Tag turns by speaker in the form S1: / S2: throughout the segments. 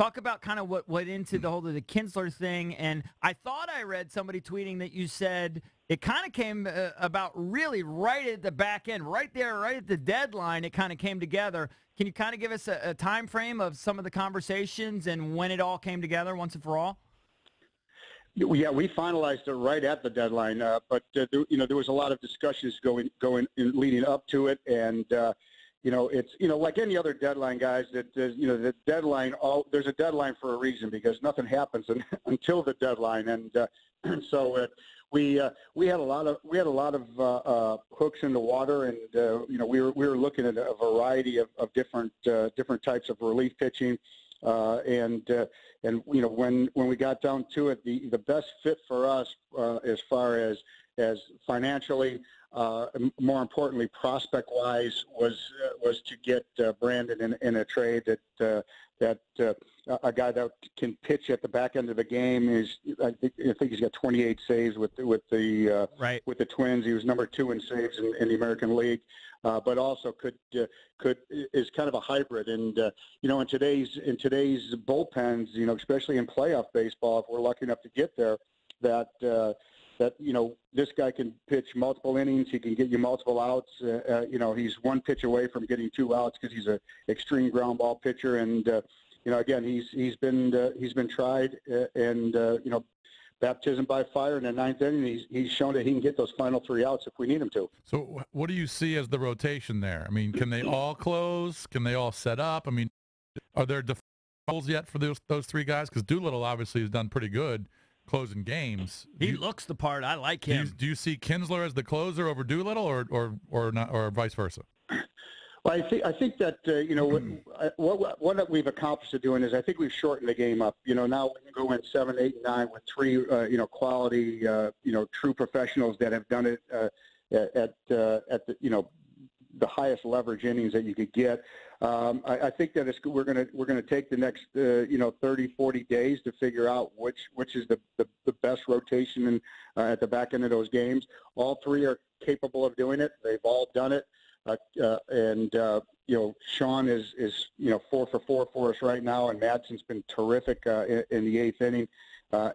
S1: talk about kind of what went into the whole of the Kinsler thing. And I thought I read somebody tweeting that you said it kind of came about really right at the back end, right there, right at the deadline. It kind of came together. Can you kind of give us a time frame of some of the conversations and when it all came together once and for all?
S2: Yeah, we finalized it right at the deadline, but there was a lot of discussions going leading up to it, and it's like any other deadline, guys. That the deadline. There's a deadline for a reason because nothing happens until the deadline, and so we had a lot of hooks in the water, and we were looking at a variety of different types of relief pitching. And when we got down to it, the best fit for us as far as financially, more importantly, prospect-wise, was to get Brandon in a trade that a guy that can pitch at the back end of the game is. I think he's got 28 saves with the Twins. He was number 2 in saves in the American League. But also is kind of a hybrid, and in today's bullpens, especially in playoff baseball, if we're lucky enough to get there, that this guy can pitch multiple innings. He can get you multiple outs. He's one pitch away from getting 2 outs because he's an extreme ground ball pitcher, and again, he's been tried, and baptism by fire in the 9th inning. He's shown that he can get those final 3 outs if we need him to.
S3: So what do you see as the rotation there? I mean, can they all close? Can they all set up? I mean, are there defaults yet for those 3 guys? Because Doolittle obviously has done pretty good closing games.
S1: He looks the part. I like him.
S3: Do you see Kinsler as the closer over Doolittle, or not, or vice versa?
S2: Well, I think that what we've accomplished in doing is I think we've shortened the game up. Now we can go in 7, 8, and 9 with 3 quality true professionals that have done it at the highest leverage innings that you could get. I think that we're gonna take the next 30, 40 days to figure out which is the best rotation at the back end of those games. All 3 are capable of doing it. They've all done it. Sean is 4 for 4 for us right now, and Madsen's been terrific in the 8th inning,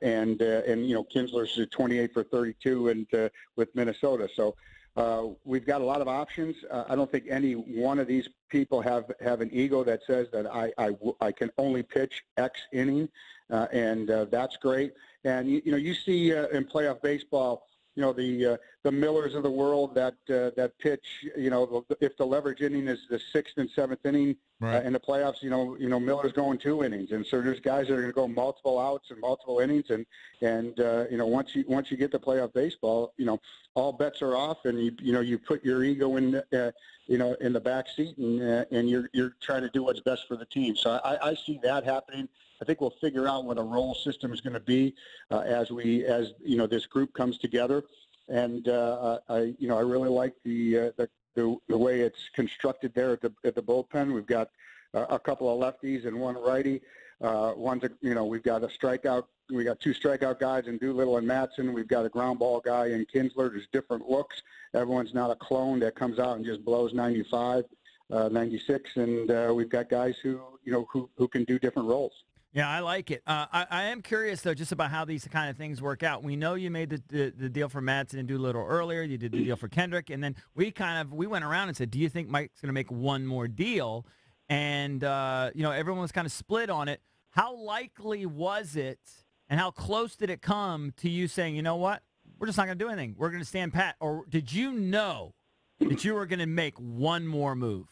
S2: and Kinsler's 28 for 32 and with Minnesota. So we've got a lot of options. I don't think any one of these people have an ego that says that I can only pitch X inning, and that's great. And you see in playoff baseball, the Millers of the world that pitch, if the leverage inning is the 6th and 7th inning in the playoffs, Miller's going 2 innings, and so there's guys that are going to go multiple outs and multiple innings, and once you get to playoff baseball, all bets are off, and you put your ego in the back seat, and you're trying to do what's best for the team. So I see that happening. I think we'll figure out what a role system is going to be as this group comes together, and I really like the way it's constructed there at the bullpen. We've got a couple of lefties and 1 righty. We've got a strikeout. We got 2 strikeout guys in Doolittle and Madsen. We've got a ground ball guy in Kinsler. There's different looks. Everyone's not a clone that comes out and just blows 95, 96, and we've got guys who can do different roles.
S1: Yeah, I like it. I am curious, though, just about how these kind of things work out. We know you made the deal for Madsen and Doolittle earlier. You did the deal for Kendrick. And then we went around and said, do you think Mike's going to make one more deal? And, everyone was kind of split on it. How likely was it, and how close did it come to you saying, you know what, we're just not going to do anything. We're going to stand pat. Or did you know that you were going to make one more move?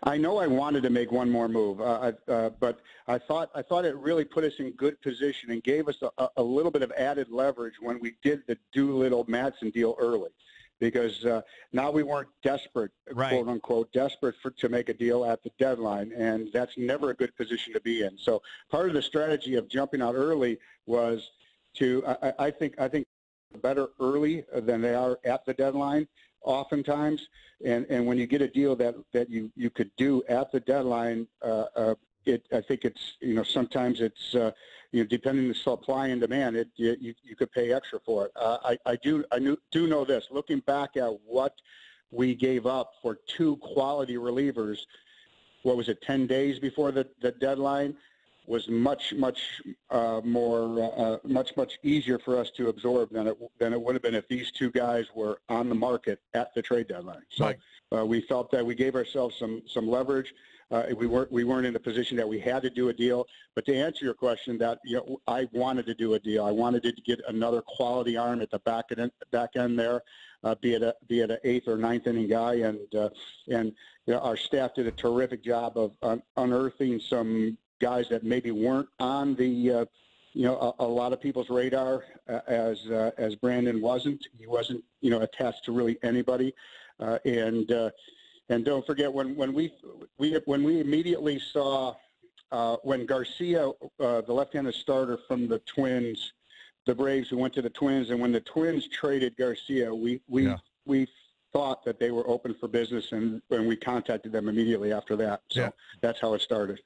S2: I know I wanted to make one more move, but I thought it really put us in good position and gave us a little bit of added leverage when we did the Doolittle-Madsen deal early, because now we weren't desperate, quote unquote, desperate to make a deal at the deadline, and that's never a good position to be in. So part of the strategy of jumping out early was to I think better early than they are at the deadline oftentimes, and when you get a deal that you could do at the deadline, I think it's sometimes it's depending on the supply and demand, you could pay extra for it. I do know this, looking back at what we gave up for 2 quality relievers, what was it, 10 days before the deadline, was much easier for us to absorb than it would have been if these two guys were on the market at the trade deadline. So we felt that we gave ourselves some leverage. We weren't in a position that we had to do a deal. But to answer your question, that I wanted to do a deal. I wanted to get another quality arm at the back end there, be it an eighth or ninth inning guy, and our staff did a terrific job of unearthing some guys that maybe weren't on the a lot of people's radar, as Brandon wasn't. He wasn't attached to really anybody, and don't forget when we immediately saw when Garcia, the left-handed starter from the Twins, the Braves, who went to the Twins, and when the Twins traded Garcia, we thought that they were open for business, and we contacted them immediately after that. So that's how it started.